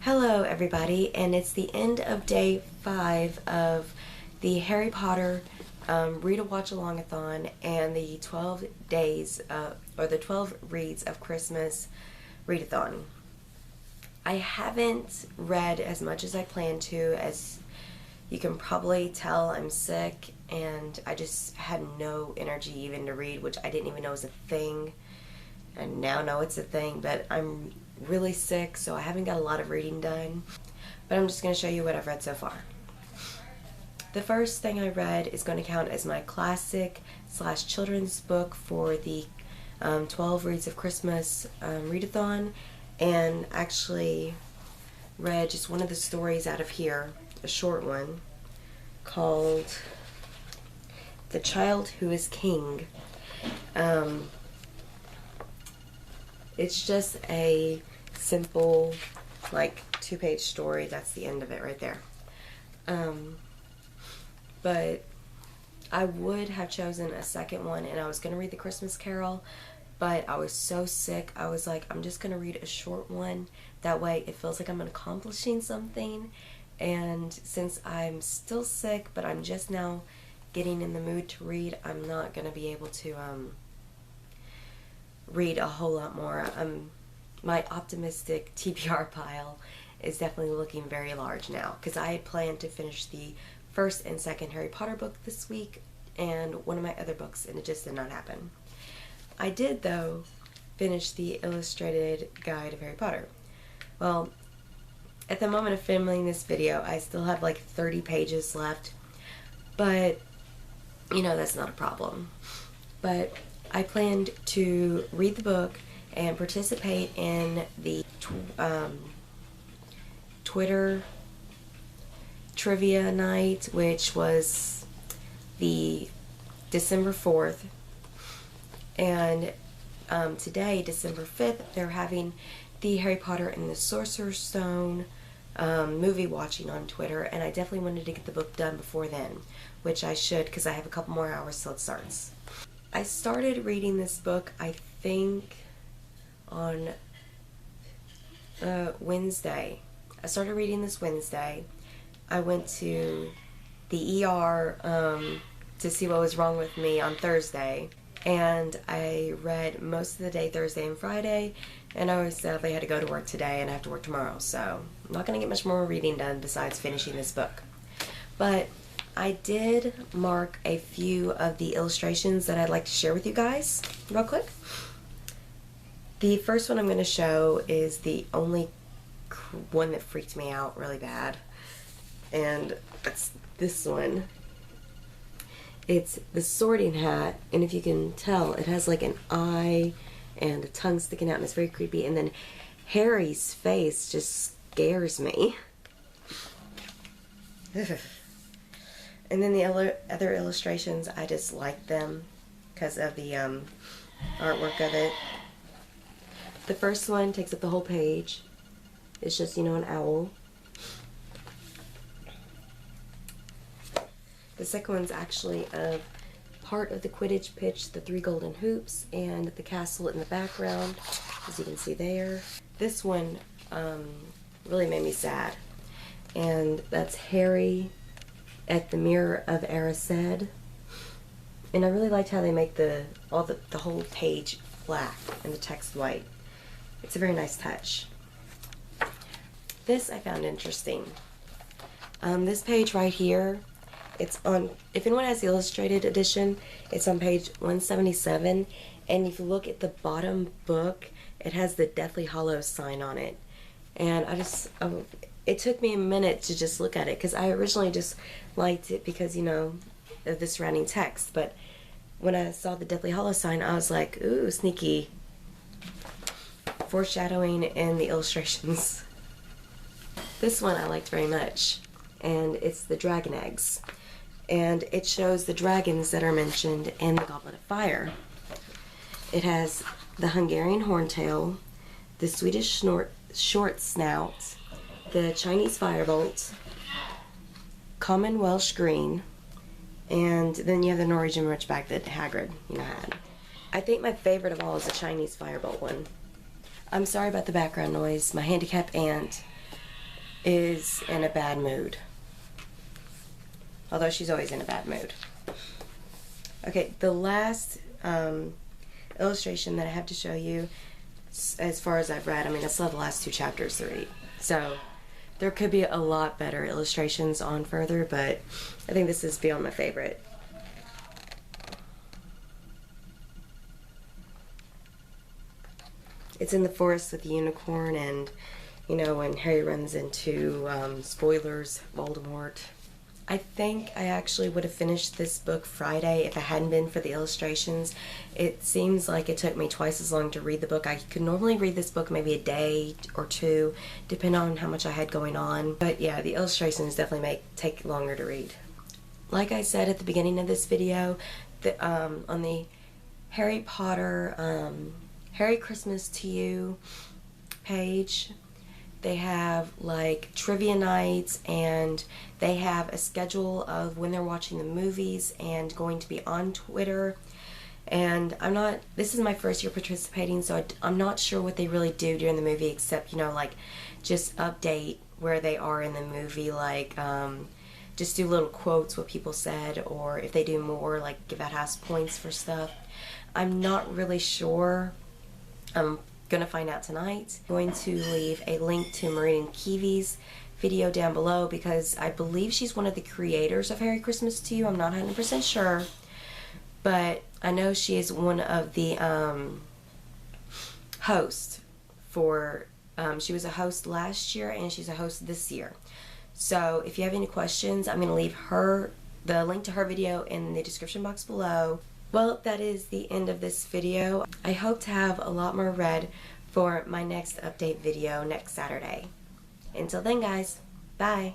Hello everybody, and it's the end of day 5 of the Harry Potter Read-a-Watch-along-a-thon and the 12 days, or the 12 reads of Christmas Readathon. I haven't read as much as I plan to. As you can probably tell, I'm sick and I just had no energy even to read, which I didn't even know was a thing. I now know it's a thing, but I'm really sick, so I haven't got a lot of reading done. But I'm just going to show you what I've read so far. The first thing I read is going to count as my classic / children's book for the 12 Reads of Christmas Readathon, and actually read just one of the stories out of here, a short one, called The Child Who is King. It's just a simple, like, 2-page story. That's the end of it right there. But I would have chosen a second one, and I was going to read The Christmas Carol, but I was so sick, I was like, I'm just going to read a short one. That way it feels like I'm accomplishing something. And since I'm still sick, but I'm just now getting in the mood to read, I'm not going to be able to read a whole lot more. My optimistic TBR pile is definitely looking very large now, because I had planned to finish the first and second Harry Potter book this week and one of my other books, and it just did not happen. I did, though, finish the illustrated guide of Harry Potter. Well, at the moment of filming this video, I still have like 30 pages left, but you know, that's not a problem. But I planned to read the book and participate in the Twitter trivia night, which was the December 4th. And today, December 5th, they're having the Harry Potter and the Sorcerer's Stone movie watching on Twitter, and I definitely wanted to get the book done before then, which I should, because I have a couple more hours till it starts. I started reading this book, I think, on Wednesday. I started reading this Wednesday. I went to the ER to see what was wrong with me on Thursday, and I read most of the day Thursday and Friday, and I sadly had to go to work today, and I have to work tomorrow, so I'm not going to get much more reading done besides finishing this book. But I did mark a few of the illustrations that I'd like to share with you guys real quick. The first one I'm going to show is the only one that freaked me out really bad, and it's this one. It's the Sorting Hat, and if you can tell, it has like an eye and a tongue sticking out, and it's very creepy, and then Harry's face just scares me. And then the other illustrations, I just like them because of the artwork of it. The first one takes up the whole page. It's just, you know, an owl. The second one's actually a part of the Quidditch pitch, the 3 golden hoops, and the castle in the background, as you can see there. This one really made me sad, and that's Harry at the Mirror of Erised. And I really liked how they make the whole page black and the text white. It's a very nice touch. This I found interesting. This page right here, it's on, if anyone has the illustrated edition, it's on page 177, and if you look at the bottom book, it has the Deathly Hallows sign on it. And I just, it took me a minute to just look at it, because I originally just liked it because, you know, of the surrounding text, but when I saw the Deathly Hallows sign, I was like, ooh, sneaky foreshadowing in the illustrations. This one I liked very much, and it's the dragon eggs, and it shows the dragons that are mentioned in the Goblet of Fire. It has the Hungarian horntail, the Swedish short snout, the Chinese firebolt, common Welsh green, and then you have the Norwegian Ridgeback that Hagrid, you know, had. I think my favorite of all is the Chinese firebolt one. I'm sorry about the background noise. My handicapped aunt is in a bad mood. Although she's always in a bad mood. Okay, the last illustration that I have to show you, as far as I've read, I mean, I still have the last 2 chapters to read. So there could be a lot better illustrations on further, but I think this is beyond my favorite. It's in the forest with the unicorn, and you know, when Harry runs into, spoilers, Voldemort. I think I actually would have finished this book Friday if it hadn't been for the illustrations. It seems like it took me twice as long to read the book. I could normally read this book maybe a day or 2, depending on how much I had going on. But yeah, the illustrations definitely take longer to read. Like I said at the beginning of this video, on the Harry Potter Harry Christmas to You page, they have like trivia nights, and they have a schedule of when they're watching the movies and going to be on Twitter. And this is my first year participating, so I'm not sure what they really do during the movie, except, you know, like just update where they are in the movie, like just do little quotes, what people said, or if they do more, like give out house points for stuff. I'm not really sure. I'm gonna find out tonight. I'm going to leave a link to Maureen Keevy's video down below, because I believe she's one of the creators of Harry Christmas to You. I'm not 100% sure, but I know she is one of the hosts for, she was a host last year and she's a host this year. So if you have any questions, I'm gonna leave the link to her video in the description box below. Well, that is the end of this video. I hope to have a lot more read for my next update video next Saturday. Until then, guys, bye.